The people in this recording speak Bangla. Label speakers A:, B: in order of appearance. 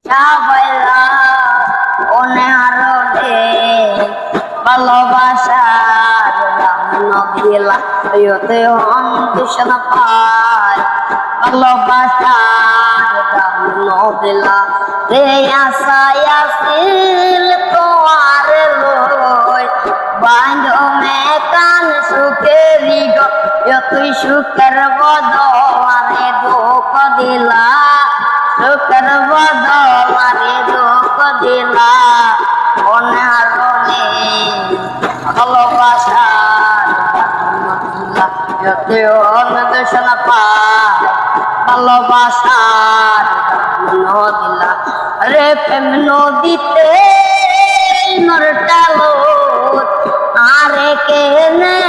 A: সাবাইলা অনারণে ভালোবাসার নদীলা ইয়তে অন্তষণ পায় ভালোবাসার নদীলা রে আশায় আসিল তোমার লই বাঁধো মে কান সুখেরি গো তুই সুখের বদলারে দুঃখ দিলা সুখের বদলারে দুঃখ দিলা অনারণে ভালোবাসার যতে অন্বেষণ পায় ভালোবাসার নদীলা রে প্রেম নদীতে নরটালো আরে কেনে